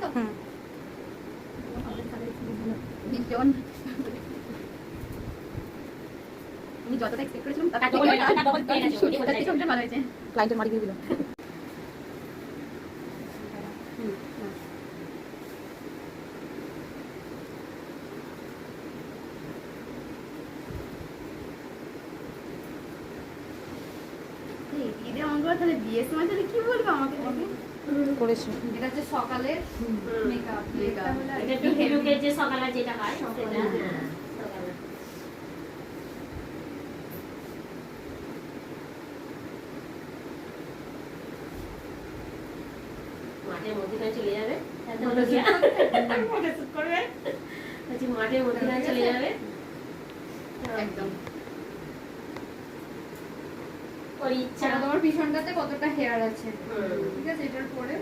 তো আমি যতটা এক্সপেক্ট করেছিলাম তার থেকে ভালো হয়েছে। ক্লায়েন্টের মারি দিয়ে দিল। ঈদে অঙ্গ তাহলে বিয়ের সময় তাহলে কি বলবো আমাকে করেছি। এটা হচ্ছে সকালের মেকআপ। এটা একটু হেভি লুকের যে সকালে যেটা হয় সেটা সকালে মাঠের মধ্যখানে চলে যাবে ফটোশুট করবে হচ্ছে মাঠের মধ্যখানে চলে যাবে একদম। ওর ইচ্ছা তোমার পিছনটাতে কতটা হেয়ার আছে ঠিক আছে এটার পরে